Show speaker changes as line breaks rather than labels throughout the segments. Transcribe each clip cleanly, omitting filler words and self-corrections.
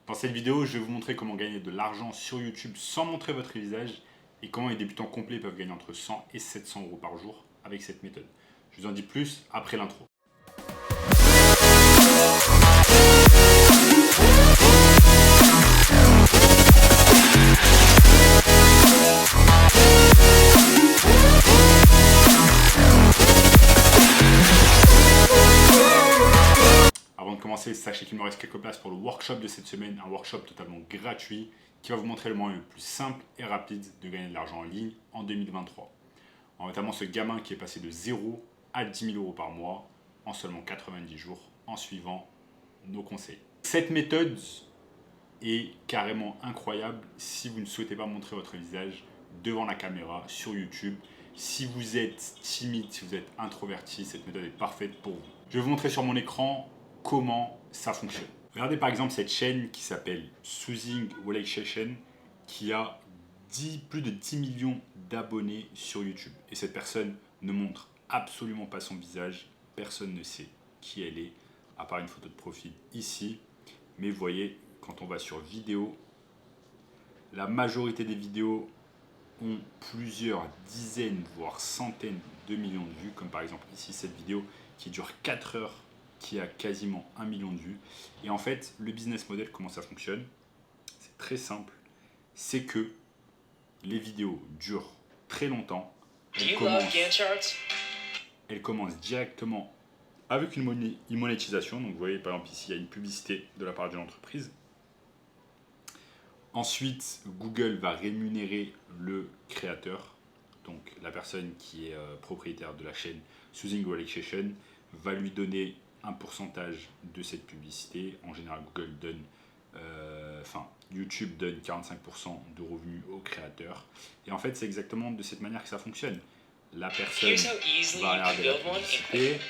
Dans cette vidéo, je vais vous montrer comment gagner de l'argent sur YouTube sans montrer votre visage et comment les débutants complets peuvent gagner entre 100 et 700 euros par jour avec cette méthode. Je vous en dis plus après l'intro. Avant de commencer, sachez qu'il me reste quelques places pour le workshop de cette semaine, un workshop totalement gratuit qui va vous montrer le moyen le plus simple et rapide de gagner de l'argent en ligne en 2023. Notamment ce gamin qui est passé de 0 à 10 000 euros par mois en seulement 90 jours en suivant nos conseils. Cette méthode est carrément incroyable si vous ne souhaitez pas montrer votre visage devant la caméra sur YouTube. Si vous êtes timide, si vous êtes introverti, cette méthode est parfaite pour vous. Je vais vous montrer sur mon écran comment ça fonctionne. Regardez par exemple cette chaîne qui s'appelle Soothing Relaxation qui a plus de 10 millions d'abonnés sur YouTube. Et cette personne ne montre absolument pas son visage. Personne ne sait qui elle est, à part une photo de profil ici. Mais vous voyez, quand on va sur vidéo, la majorité des vidéos ont plusieurs dizaines, voire centaines de millions de vues. Comme par exemple ici cette vidéo qui dure 4 heures, qui a quasiment 1 million de vues. Et en fait, le business model, comment ça fonctionne? C'est très simple. C'est que les vidéos durent très longtemps. Elles commencent directement avec une monétisation. Donc vous voyez par exemple ici, il y a une publicité de la part de l'entreprise. Ensuite, Google va rémunérer le créateur. Donc la personne qui est propriétaire de la chaîne Soothing Relaxation va lui donner un pourcentage de cette publicité. En général, Google donne, YouTube donne 45% de revenus aux créateurs. Et en fait, c'est exactement de cette manière que ça fonctionne. La personne va regarder la publicité.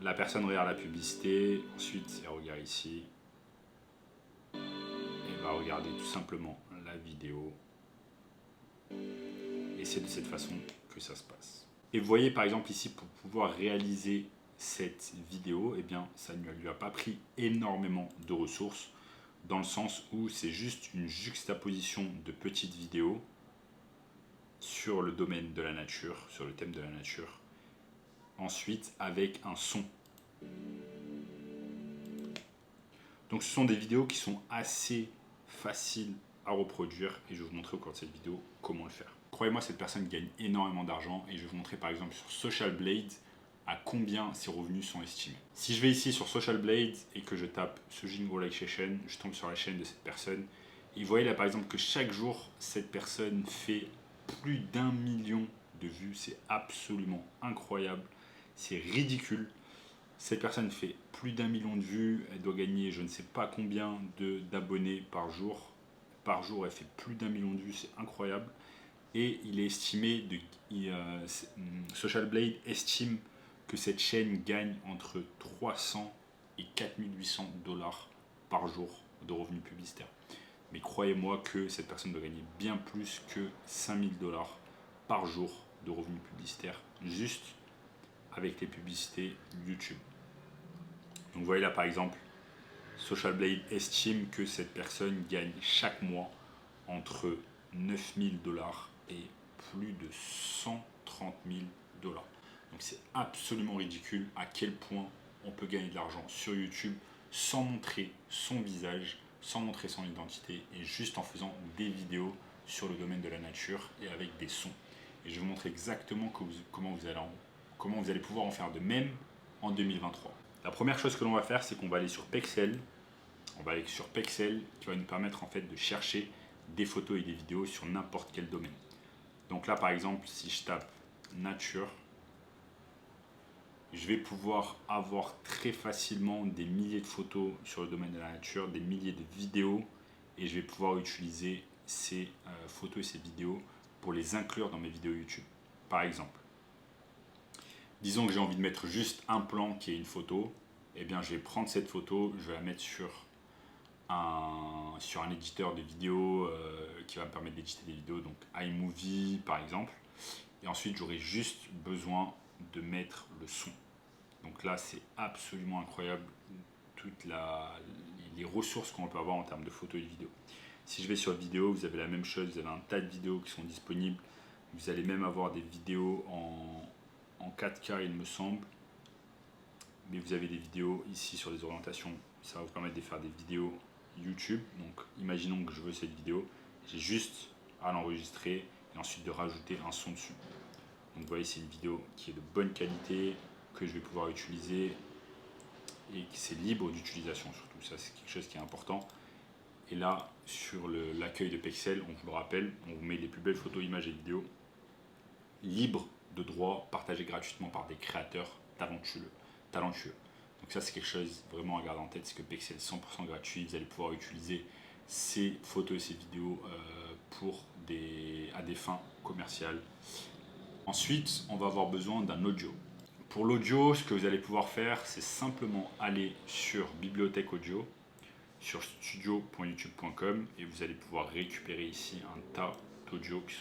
La personne regarde la publicité. Ensuite, elle regarde ici. Elle va regarder tout simplement la vidéo. Et c'est de cette façon que ça se passe. Et vous voyez par exemple ici, pour pouvoir réaliser cette vidéo, eh bien, ça ne lui a pas pris énormément de ressources, dans le sens où c'est juste une juxtaposition de petites vidéos sur le domaine de la nature, sur le thème de la nature, ensuite avec un son. Donc ce sont des vidéos qui sont assez faciles à reproduire et je vais vous montrer au cours de cette vidéo comment le faire. Croyez-moi, cette personne gagne énormément d'argent et je vais vous montrer par exemple sur Social Blade à combien ses revenus sont estimés. Si je vais ici sur Social Blade et que je tape Soothing Relaxation, je tombe sur la chaîne de cette personne et vous voyez là par exemple que chaque jour cette personne fait plus d'1 million de vues. C'est absolument incroyable, c'est ridicule. Cette personne fait plus d'1 million de vues, elle doit gagner je ne sais pas combien d'abonnés par jour. Par jour, elle fait plus d'1 million de vues, c'est incroyable. Et il est estimé, Social Blade estime que cette chaîne gagne entre 300 et 4800 dollars par jour de revenus publicitaires. Mais croyez-moi que cette personne doit gagner bien plus que 5000 dollars par jour de revenus publicitaires, juste avec les publicités YouTube. Donc vous voyez là par exemple, Social Blade estime que cette personne gagne chaque mois entre 9000 dollars et plus de 130 000 dollars. Donc c'est absolument ridicule à quel point on peut gagner de l'argent sur YouTube sans montrer son visage, sans montrer son identité et juste en faisant des vidéos sur le domaine de la nature et avec des sons. Et je vais vous montrer exactement comment vous allez pouvoir en faire de même en 2023. La première chose que l'on va faire, c'est qu'on va aller sur Pexels. On va aller sur Pexels qui va nous permettre en fait de chercher des photos et des vidéos sur n'importe quel domaine. Donc là par exemple, si je tape nature, je vais pouvoir avoir très facilement des milliers de photos sur le domaine de la nature, des milliers de vidéos et je vais pouvoir utiliser ces photos et ces vidéos pour les inclure dans mes vidéos YouTube. Par exemple, disons que j'ai envie de mettre juste un plan qui est une photo, et bien je vais prendre cette photo, je vais la mettre sur un éditeur de vidéos qui va me permettre d'éditer des vidéos, donc iMovie par exemple, et ensuite j'aurai juste besoin de mettre le son. Donc là c'est absolument incroyable toute les ressources qu'on peut avoir en termes de photos et de vidéos. Si je vais sur vidéo, vous avez la même chose, vous avez un tas de vidéos qui sont disponibles. Vous allez même avoir des vidéos en 4K, il me semble. Mais vous avez des vidéos ici sur les orientations. Ça va vous permettre de faire des vidéos YouTube. Donc imaginons que je veux cette vidéo. J'ai juste à l'enregistrer et ensuite de rajouter un son dessus. Donc vous voyez, c'est une vidéo qui est de bonne qualité, que je vais pouvoir utiliser et qui c'est libre d'utilisation surtout. Ça, c'est quelque chose qui est important. Et là, sur l'accueil de Pexels, on vous le rappelle, on vous met les plus belles photos, images et vidéos libres de droit, partagées gratuitement par des créateurs talentueux. Donc ça, c'est quelque chose vraiment à garder en tête, c'est que Pexels est 100% gratuit. Vous allez pouvoir utiliser ces photos et ces vidéos à des fins commerciales. Ensuite, on va avoir besoin d'un audio. Pour l'audio, ce que vous allez pouvoir faire, c'est simplement aller sur Bibliothèque Audio, sur studio.youtube.com et vous allez pouvoir récupérer ici un tas d'audios qui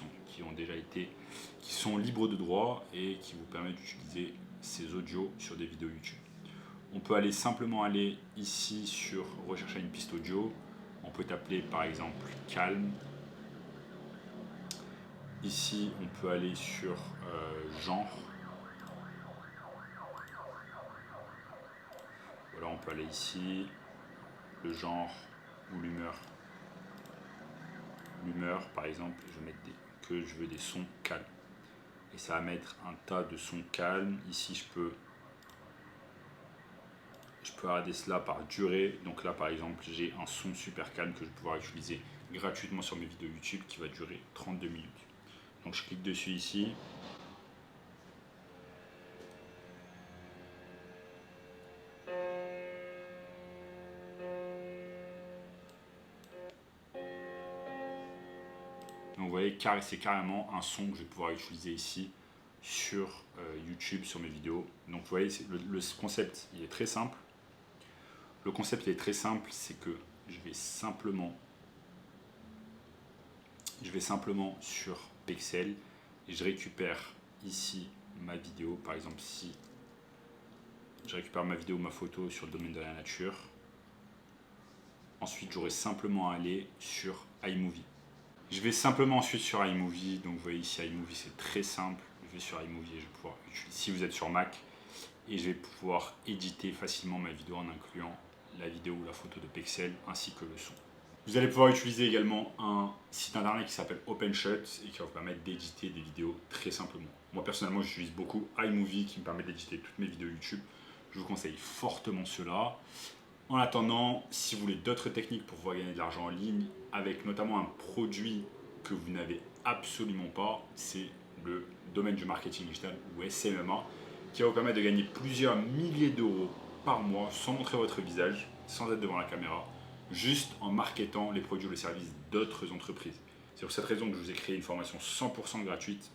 sont libres de droit et qui vous permettent d'utiliser ces audios sur des vidéos YouTube. On peut aller ici sur rechercher une piste audio. On peut taper par exemple calme. Ici, on peut aller sur genre. Voilà, on peut aller ici, le genre ou l'humeur. L'humeur, par exemple, je vais mettre que je veux des sons calmes. Et ça va mettre un tas de sons calmes. Ici, je peux arrêter cela par durée. Donc là, par exemple, j'ai un son super calme que je vais pouvoir utiliser gratuitement sur mes vidéos YouTube qui va durer 32 minutes. Donc je clique dessus ici. Donc vous voyez, c'est carrément un son que je vais pouvoir utiliser ici sur YouTube, sur mes vidéos. Donc vous voyez, le concept, il est très simple. Le concept il est très simple, c'est que je vais simplement sur Pexels et je récupère ici ma vidéo. Par exemple, si je récupère ma vidéo, ma photo sur le domaine de la nature, ensuite j'aurai simplement à aller sur iMovie. Je vais simplement ensuite sur iMovie, donc vous voyez ici iMovie c'est très simple. Je vais sur iMovie et je vais pouvoir utiliser, si vous êtes sur Mac, et je vais pouvoir éditer facilement ma vidéo en incluant la vidéo ou la photo de Pexels ainsi que le son. Vous allez pouvoir utiliser également un site internet qui s'appelle OpenShot et qui va vous permettre d'éditer des vidéos très simplement. Moi personnellement j'utilise beaucoup iMovie qui me permet d'éditer toutes mes vidéos YouTube. Je vous conseille fortement cela. En attendant, si vous voulez d'autres techniques pour pouvoir gagner de l'argent en ligne, avec notamment un produit que vous n'avez absolument pas, c'est le domaine du marketing digital ou SMMA, qui va vous permettre de gagner plusieurs milliers d'euros par mois sans montrer votre visage, sans être devant la caméra, juste en marketant les produits ou les services d'autres entreprises. C'est pour cette raison que je vous ai créé une formation 100% gratuite.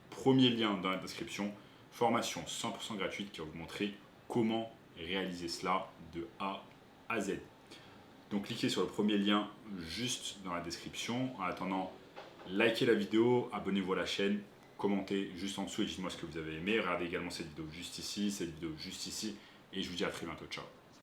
Premier lien dans la description, formation 100% gratuite qui va vous montrer comment réaliser cela de A à Z. Donc cliquez sur le premier lien juste dans la description. En attendant, likez la vidéo, abonnez-vous à la chaîne, commentez juste en dessous et dites-moi ce que vous avez aimé. Regardez également cette vidéo juste ici, cette vidéo juste ici et je vous dis à très bientôt. Ciao.